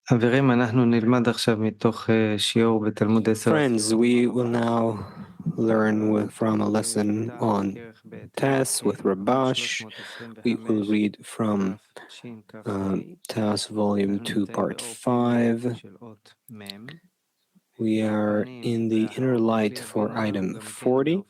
חברים, אנחנו נלמד עכשיו מתוך שיעור בתלמוד 10. Friends, we will now learn from a lesson on Tas with Rabash. We will read from Tas Volume 2, Part 5. We are in the inner light for item 40.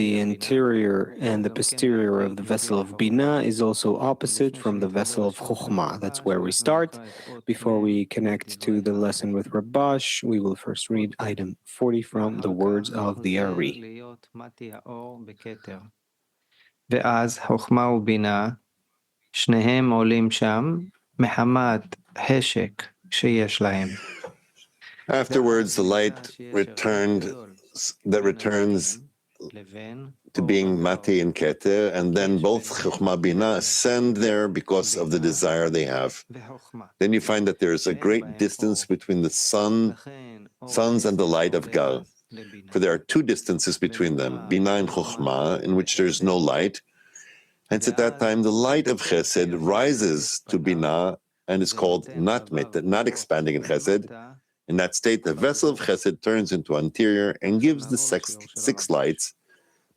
The interior and the posterior of the vessel of Binah is also opposite from the vessel of Chokhmah. That's where we start. Before we connect to the lesson with Rabash, we will first read item 40 from the words of the Ari. ואז חוכמה ובינה, שניהם עולים שם, מחמת חשק שיש להם. Afterwards, the light returns to being Mati and Keter, and then both Chokhmah Binah ascend there because of the desire they have. Then you find that there is a great distance between the suns and the light of Gal. For there are two distances between them, Binah and Chokhmah, in which there is no light. Hence at that time, the light of Chesed rises to Binah and is called not expanding in Chesed. In that state, the vessel of Chesed turns into anterior and gives the six lights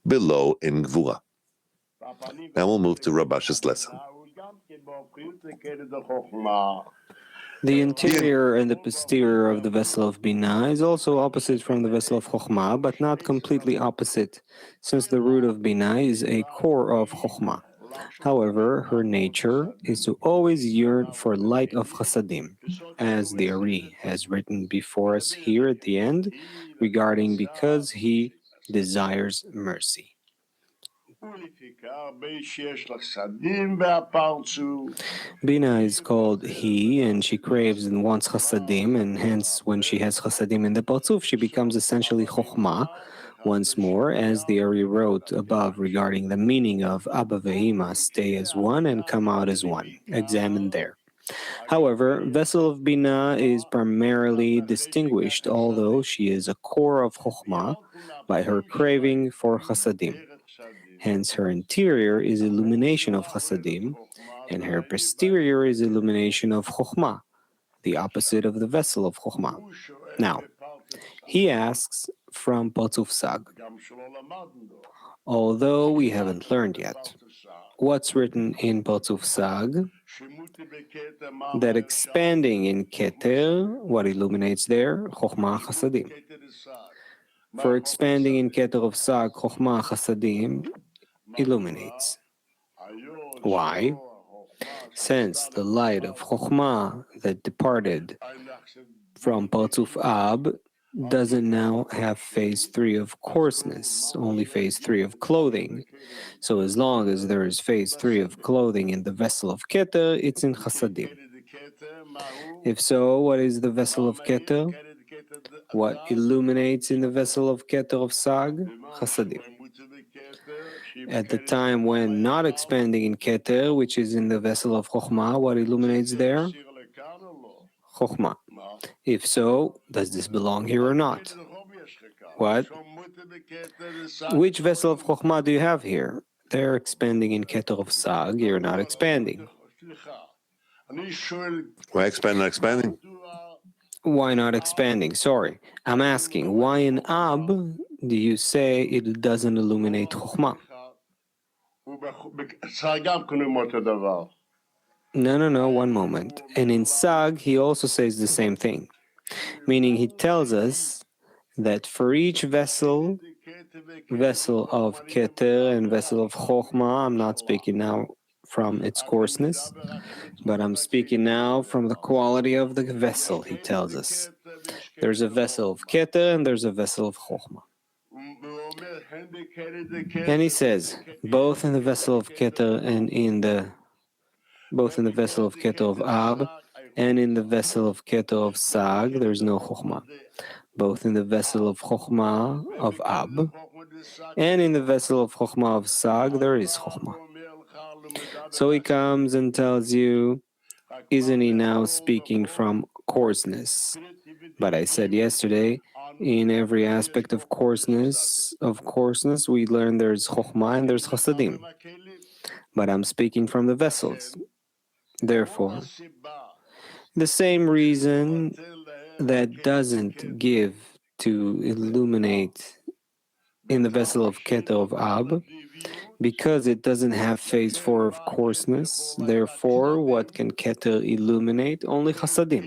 below in Gvura. Now we'll move to Rabash's lesson. The interior and the posterior of the vessel of Binah is also opposite from the vessel of Chokhmah, but not completely opposite, since the root of Binah is a core of Chokhmah. However, her nature is to always yearn for light of Chasadim, as the Ari has written before us here at the end, regarding because he desires mercy. Bina is called he, and she craves and wants chasadim, and hence when she has chasadim in the parzuf, she becomes essentially chokhmah. Once more, as the Ari wrote above regarding the meaning of Abba ve'ima, stay as one and come out as one. Examine there. However, vessel of Bina is primarily distinguished, although she is a core of chokhmah, by her craving for chasadim. Hence, her interior is illumination of chasadim, and her posterior is illumination of chokhmah, the opposite of the vessel of chokhmah. Now, he asks from Parzuf Sag, although we haven't learned yet, what's written in Parzuf Sag? That expanding in Keter, what illuminates there? Chokhmah chasadim. For expanding in Keter of Sag, Chokhmah chasadim illuminates. Why? Since the light of Chokhmah that departed from Parzuf Ab doesn't now have phase 3 of coarseness, only phase 3 of clothing. So as long as there is phase 3 of clothing in the vessel of Keter, it's in Chasadim. If so, what is the vessel of Keter? What illuminates in the vessel of Keter of Sag? Chasadim. At the time when not expanding in Keter, which is in the vessel of Chokhmah, what illuminates there? Chokhmah. If so, does this belong here or not? What? Which vessel of Chokhmah do you have here? They're expanding in Keter of Sag, you're not expanding. Why expand, not expanding? Why not expanding? Sorry, I'm asking, why in Ab do you say it doesn't illuminate Chokhmah? No, one moment. And in Sag, he also says the same thing. Meaning he tells us that for each vessel of Keter and vessel of Chokhmah, I'm not speaking now from its coarseness, but I'm speaking now from the quality of the vessel, he tells us. There's a vessel of Keter and there's a vessel of Chokhmah. And he says, both in the vessel of Keter and both in the vessel of Keter of Ab and in the vessel of Keter of Sag, there's no Chokhmah. Both in the vessel of Chokhmah of Ab and in the vessel of Chokhmah of Sag, there is Chokhmah. So he comes and tells you, isn't he now speaking from coarseness? But I said yesterday, in every aspect of coarseness, we learn there's Chokhmah and there's Chasadim. but I'm speaking from the vessels. Therefore, the same reason that doesn't give to illuminate in the vessel of Keter of Ab, because it doesn't have phase 4 of coarseness, therefore what can Keter illuminate? Only Chasadim.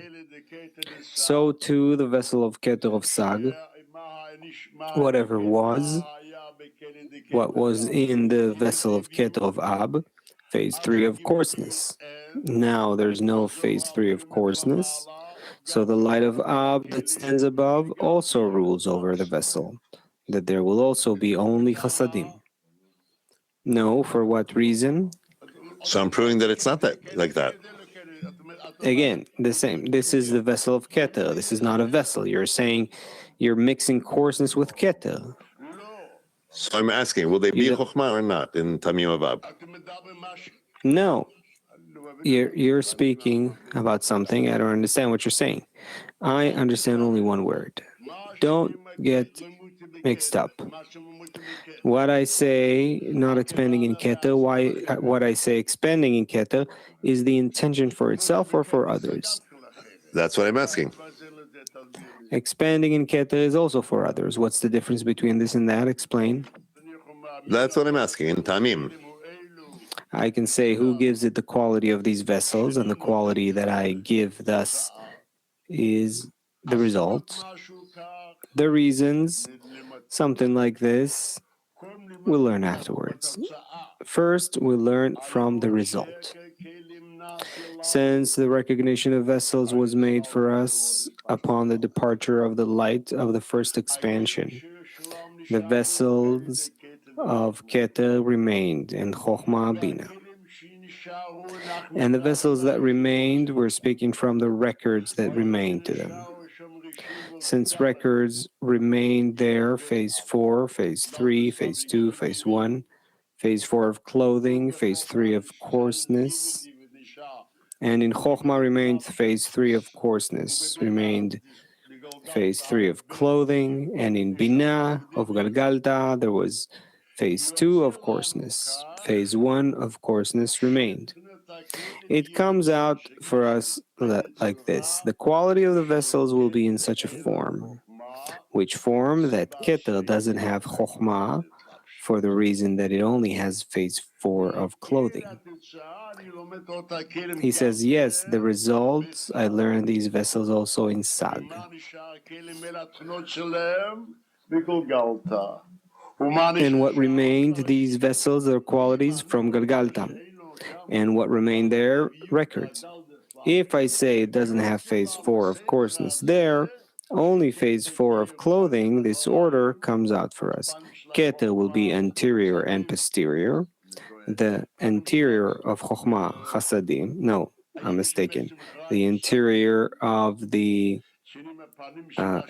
So too the vessel of Keter of Sag, whatever was, what was in the vessel of Keter of Ab, phase 3 of coarseness. Now there's no phase 3 of coarseness, so the light of Ab that stands above also rules over the vessel, that there will also be only Chasadim. No, for what reason? So I'm proving that it's not that like that. Again, the same. This is the vessel of Keter. This is not a vessel. You're saying you're mixing coarseness with Keter. So I'm asking, will they be Chokhmah or not in Tamim Avab? No. You're speaking about something. I don't understand what you're saying. I understand only one word. Don't get mixed up. What I say, not expanding in Keter, what I say expanding in Keter is the intention for itself or for others. That's what I'm asking. Expanding in Keter is also for others. What's the difference between this and that? Explain. That's what I'm asking in Tamim. I can say who gives it the quality of these vessels, and the quality that I give thus is the result. The reasons, something like this, we'll learn afterwards. First, we'll learn from the result. Since the recognition of vessels was made for us upon the departure of the light of the first expansion, the vessels of Keter remained in Chokhmah Bina. And the vessels that remained were speaking from the records that remained to them. Since records remained there, phase 4, phase 3, phase 2, phase 1, phase 4 of clothing, phase 3 of coarseness, and in Chokhmah remained phase 3 of coarseness, remained phase 3 of clothing, and in Binah of Galgalta there was phase 2 of coarseness. Phase 1 of coarseness remained. It comes out for us like this. The quality of the vessels will be in such a form. Which form? That Keter doesn't have Chokhmah, for the reason that it only has phase 4 of clothing. He says, yes, the results, I learned these vessels also in Sag. And what remained, these vessels, their qualities from Galgalta. And what remained there, records. If I say it doesn't have phase 4 of coarseness there, only phase 4 of clothing, this order comes out for us. Keter will be anterior and posterior. The anterior of Chokhmah, Chasadim, no, I'm mistaken. The interior of the,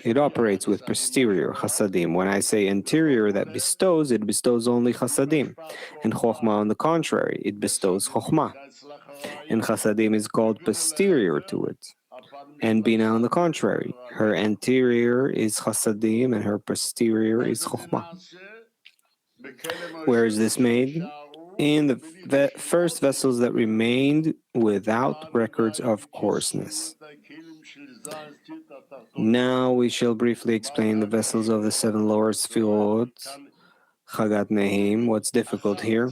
it operates with posterior, Chasadim. When I say interior that bestows, it bestows only Chasadim. And Chokhmah, on the contrary, it bestows Chokhmah. And Chasadim is called posterior to it. And Bina, on the contrary, her anterior is Chasadim and her posterior is Chokhmah. Where is this made? In the first vessels that remained without records of coarseness. Now we shall briefly explain the vessels of the 7 lower Sefirot, Chagat Nehim. What's difficult here?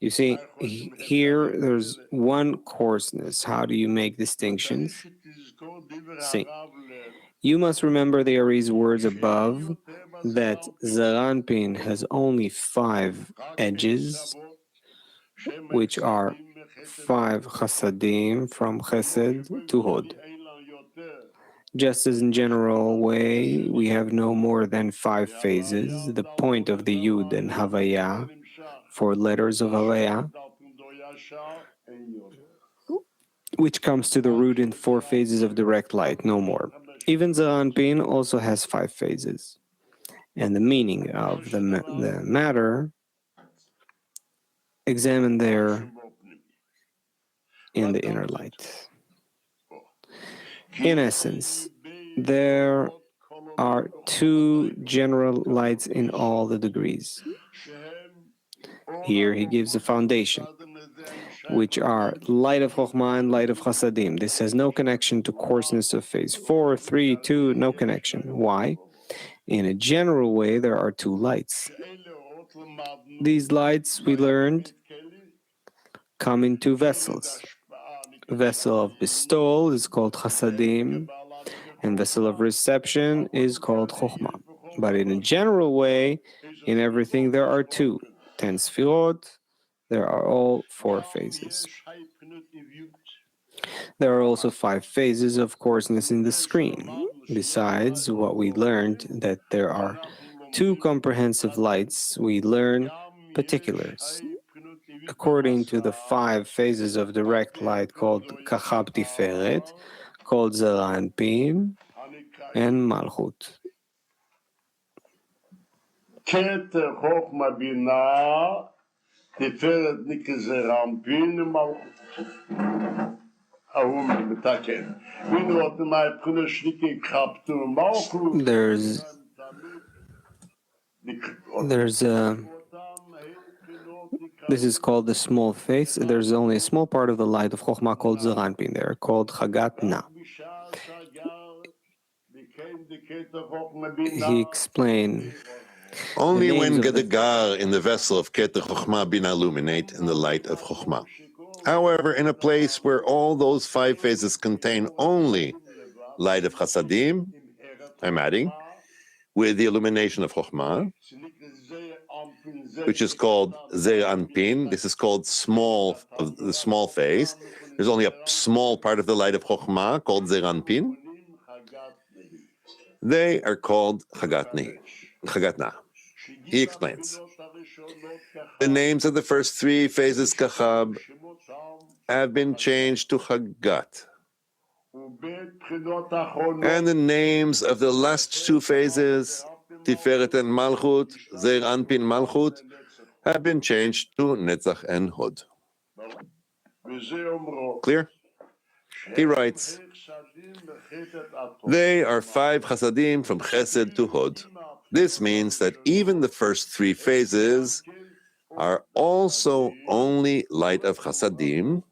You see, here there's one coarseness. How do you make distinctions? See, you must remember the Ari's words above, that Zaranpin has only 5 edges, which are 5 Chasadim from Chesed to Hod. Just as in general way, we have no more than 5 phases, the point of the Yud and Havaya, 4 letters of Havaya, which comes to the root in 4 phases of direct light, no more. Even Zaranpin also has 5 phases. And the meaning of the matter examined there in the inner light. In essence, there are 2 general lights in all the degrees. Here he gives a foundation, which are light of Chokhmah and light of Chasadim. This has no connection to coarseness of phase 4, 3, 2, no connection. Why? In a general way, there are two lights. These lights, we learned, come in two vessels. A vessel of bestowal is called Chasadim, and vessel of reception is called Chokhmah. But in a general way, in everything there are two. 10 Sefirot, there are all 4 phases. There are also 5 phases of coarseness in the screen. Besides what we learned, that there are 2 comprehensive lights, we learn particulars. According to the 5 phases of direct light called Kachab Tiferet, called Zeranpin, and Malchut. Keter Chokhmah Binah, Tiferet Nikze Rampin, Malchut. This is called the small face. There's only a small part of the light of Chokhmah called Zeranpin there, called Chagat Na. He explained, only when Gedegar in the vessel of Keter Chokhmah Bina illuminate in the light of Chokhmah. However, in a place where all those 5 phases contain only light of Chasadim, I'm adding, with the illumination of Chokhmah, which is called Zeir Anpin. This is called the small phase. There's only a small part of the light of Chokhmah called Zeir Anpin. They are called Chagat Na. He explains. The names of the first 3 phases Kachab have been changed to Chagat. And the names of the last 2 phases, Tiferet and Malchut, Zeir Anpin Malchut, have been changed to Netzach and Hod. Clear? He writes, they are 5 Chasadim from Chesed to Hod. This means that even the first 3 phases are also only light of Chasadim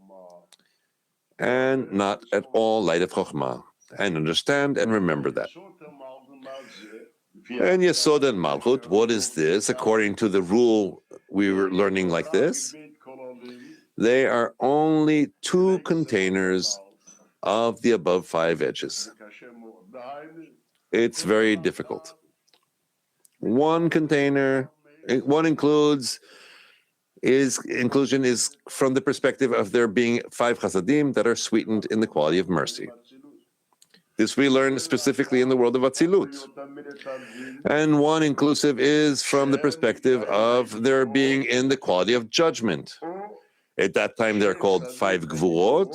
and not at all light of Chokhmah. And understand and remember that. And Yesod and Malchut, what is this? According to the rule we were learning like this, they are only 2 containers of the above 5 edges. It's very difficult. One container, inclusion is from the perspective of there being 5 chasadim that are sweetened in the quality of mercy. This we learn specifically in the world of Atzilut. And one inclusive is from the perspective of there being in the quality of judgment. At that time they're called 5 gvurot,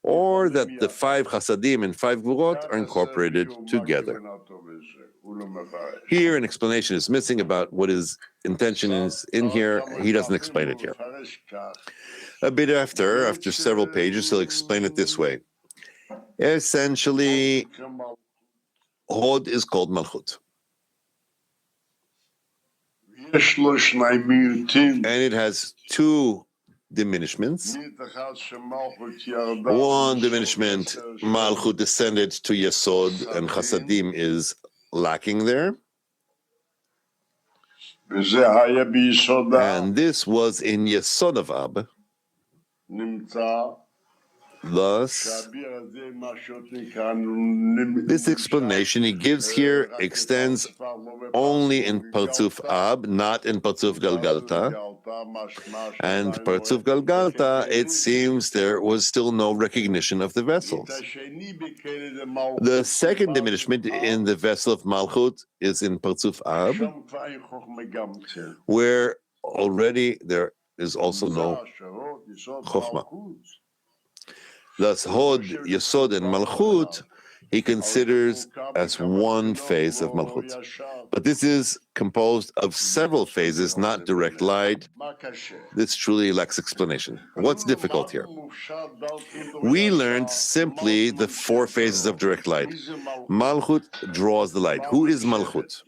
or that the 5 chasadim and 5 gvurot are incorporated together. Here an explanation is missing about what his intention is in here. He doesn't explain it here. A bit after several pages, he'll explain it this way. Essentially, Hod is called Malchut. And it has 2 diminishments. One diminishment, Malchut descended to Yesod, and Chasadim is lacking there. And this was in Yesod of Ab. Thus, this explanation he gives here extends only in Parzuf Ab, not in Parzuf Galgalta. And Parzuf Galgalta, it seems there was still no recognition of the vessels. The second diminishment in the vessel of Malchut is in Parzuf Ab, where already there is also no Chokhmah. Thus, Hod, Yesod, and Malchut he considers as one phase of Malchut. But this is composed of several phases, not direct light. This truly lacks explanation. What's difficult here? We learned simply the four phases of direct light. Malchut draws the light. Who is Malchut?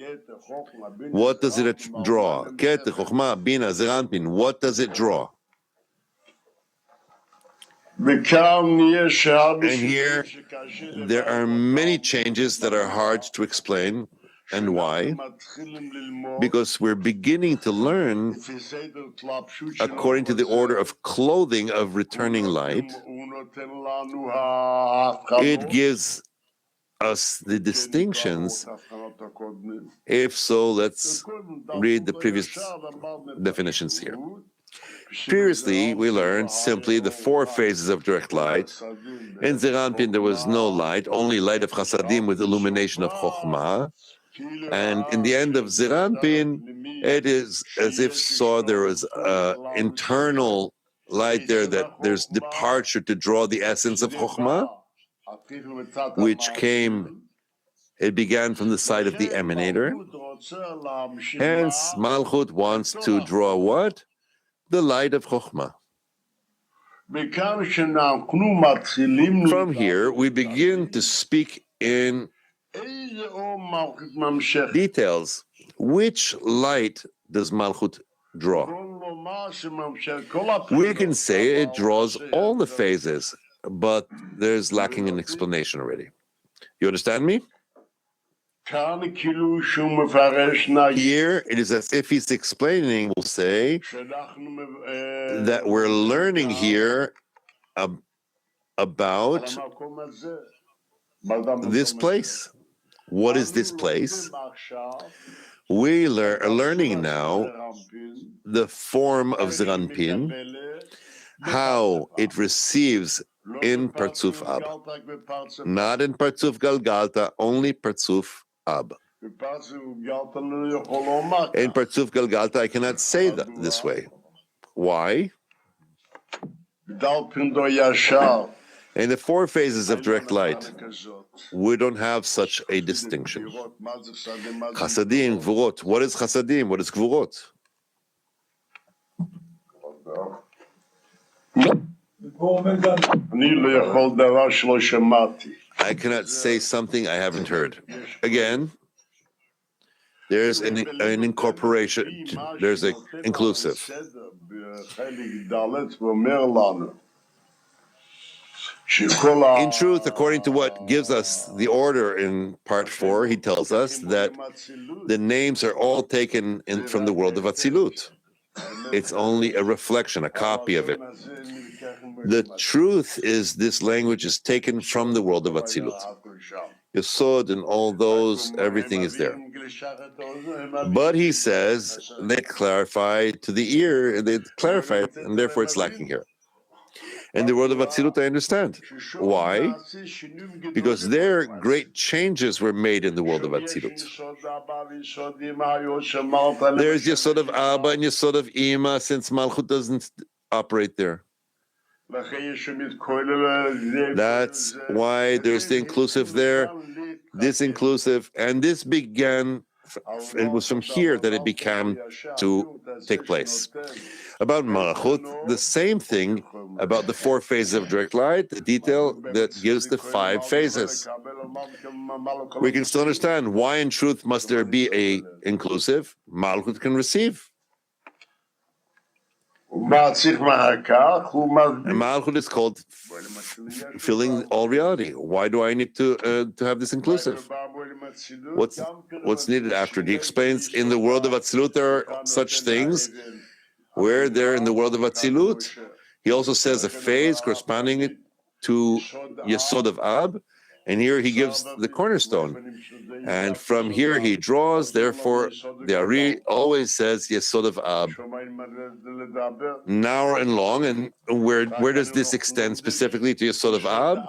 What does it draw? Keter, Chochmah, Bina, Zeir Anpin. What does it draw? And here, there are many changes that are hard to explain. And why? Because we're beginning to learn according to the order of clothing of returning light. It gives us the distinctions. If so, let's read the previous definitions here. Previously, we learned simply the four phases of direct light. In Zeir Anpin, there was no light, only light of Chasadim with illumination of Chokhmah. And in the end of Zeir Anpin, it is as if there was internal light there, that there's departure to draw the essence of Chokhmah, which it began from the side of the emanator. Hence, Malchut wants to draw what? The light of Chokhmah. From here, we begin to speak in details. Which light does Malchut draw? We can say it draws all the phases, but there's lacking an explanation already. You understand me? Here, it is as if he's explaining, we'll say, that we're learning here about this place. What is this place? We are learning now the form of Zeir Anpin, how it receives in Partzuf Ab. Not in Partzuf Galgalta, only Partzuf Ab. In Partzuf Galgalta, I cannot say that this way. Why? In the four phases of direct light, we don't have such a distinction. Chasadim, Gvurot. What is Chasadim? What is Gvurot? I cannot say something I haven't heard. Again, there's an incorporation, there's an inclusive. In truth, according to what gives us the order in part 4, he tells us that the names are all taken from the world of Atzilut. It's only a reflection, a copy of it. The truth is this language is taken from the world of Atzilut. Yesod and all those, everything is there. But he says, they clarify to the ear, they clarify it, and therefore it's lacking here. In the world of Atzilut, I understand. Why? Because there great changes were made in the world of Atzilut. There's Yesod of Abba and Yesod of Ima, since Malchut doesn't operate there. That's why there's the inclusive there, this inclusive, and this began, it was from here that it began to take place. About Malchut, the same thing about the 4 phases of direct light, the detail that gives the 5 phases. We can still understand why in truth must there be a inclusive. Malchut can receive. And Malchut is called filling all reality. Why do I need to have this inclusive? What's needed after? He explains in the world of Atzilut there are such things where there in the world of Atzilut, he also says a phase corresponding to Yesod of Ab, and here he gives the cornerstone. And from here he draws, therefore the Ari always says Yesod of Ab. Narrow and long, and where does this extend specifically to Yesod of Ab?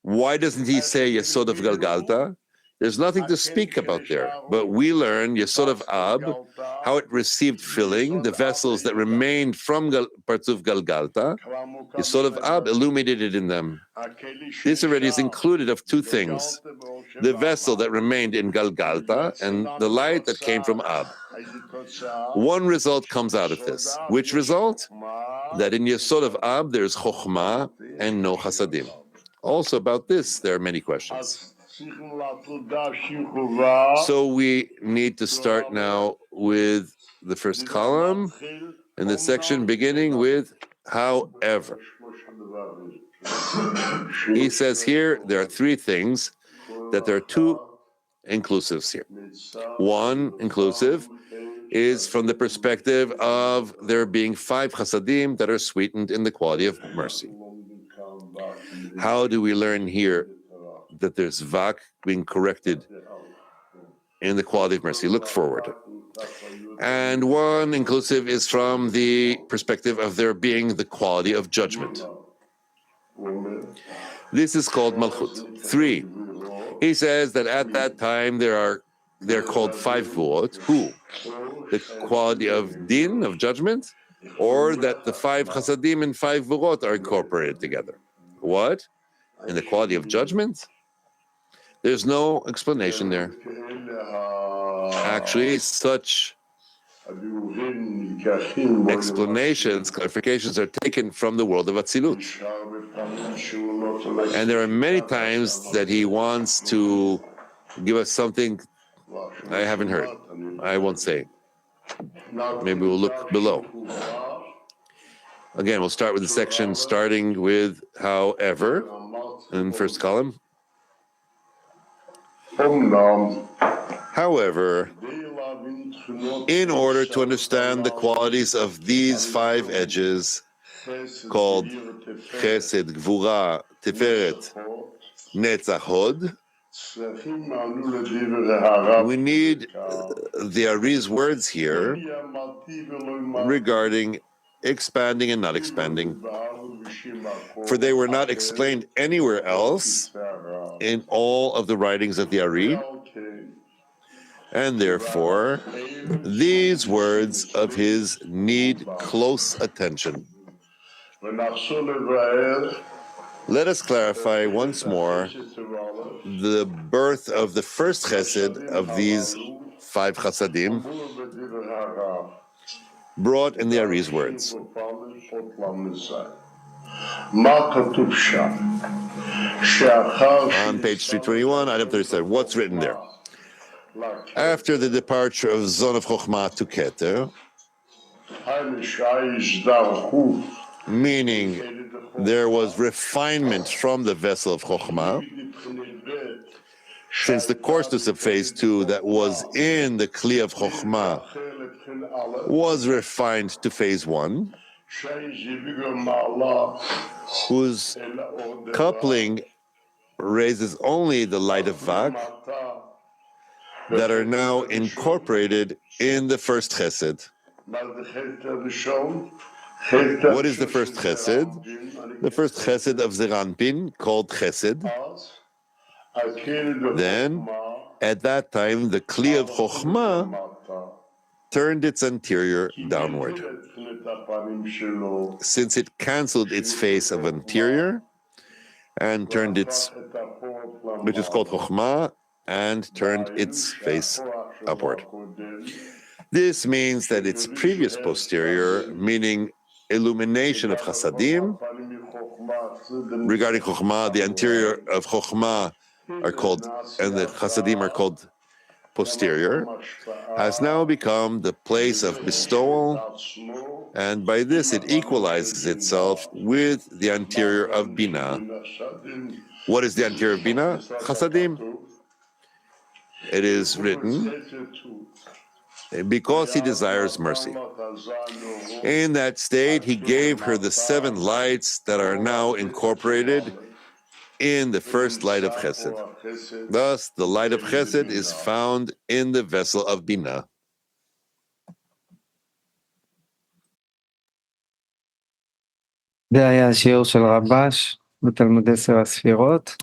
Why doesn't he say Yesod of Galgalta? There's nothing to speak about there, but we learn Yesod of Ab, how it received filling, the vessels that remained from Partzuf Galgalta. Yesod of Ab illuminated in them. This already is included of two things: the vessel that remained in Galgalta and the light that came from Ab. One result comes out of this. Which result? That in Yesod of Ab there's Chokhmah and no Chasadim. Also about this, there are many questions. So we need to start now with the first column in the section beginning with however. He says here there are three things, that there are two inclusives here. One inclusive is from the perspective of there being 5 chasadim that are sweetened in the quality of mercy. How do we learn here that there's vak being corrected in the quality of mercy? Look forward. And one inclusive is from the perspective of there being the quality of judgment. This is called malchut. 3. He says that at that time they're called 5 gvuot. Who? The quality of din, of judgment, or that the 5 chasadim and 5 gvuot are incorporated together. What? In the quality of judgment? There's no explanation there. Actually, such explanations, clarifications are taken from the world of Atzilut. And there are many times that he wants to give us something I haven't heard. I won't say. Maybe we'll look below. Again, we'll start with the section starting with however in the first column. However, in order to understand the qualities of these 5 edges called Chesed, Gvura, Tiferet, Netzach, Hod, we need the Ari's words here regarding expanding and not expanding, for they were not explained anywhere else in all of the writings of the Ari, and therefore these words of his need close attention. Let us clarify once more the birth of the first chesed of these 5 chasadim brought in the Ari's words. On page 321, item 37, what's written there? After the departure of Zon of Chokhmah to Keter, meaning there was refinement from the vessel of Chokhmah, since the coarseness of phase 2 that was in the Kli of Chokhmah was refined to phase 1, whose coupling raises only the light of Vak, that are now incorporated in the first chesed. What is the first chesed? The first chesed of Zeranpin, called chesed. Then, at that time, the Kli of Chokhmah turned its anterior downward, since it canceled its face of anterior and turned its, which is called Chokhmah, and turned its face upward. This means that its previous posterior, meaning illumination of Chasadim, regarding Chokhmah, the anterior of Chokhmah are called, and the Chasadim are called posterior, has now become the place of bestowal, and by this it equalizes itself with the anterior of Binah. What is the anterior of Binah? Chasadim. It is written, because he desires mercy. In that state, he gave her the 7 lights that are now incorporated in the first light of Chesed. Thus, the light of Chesed is found in the vessel of Binah. זה היה השיעור של רבש בתלמודי ספר הספירות.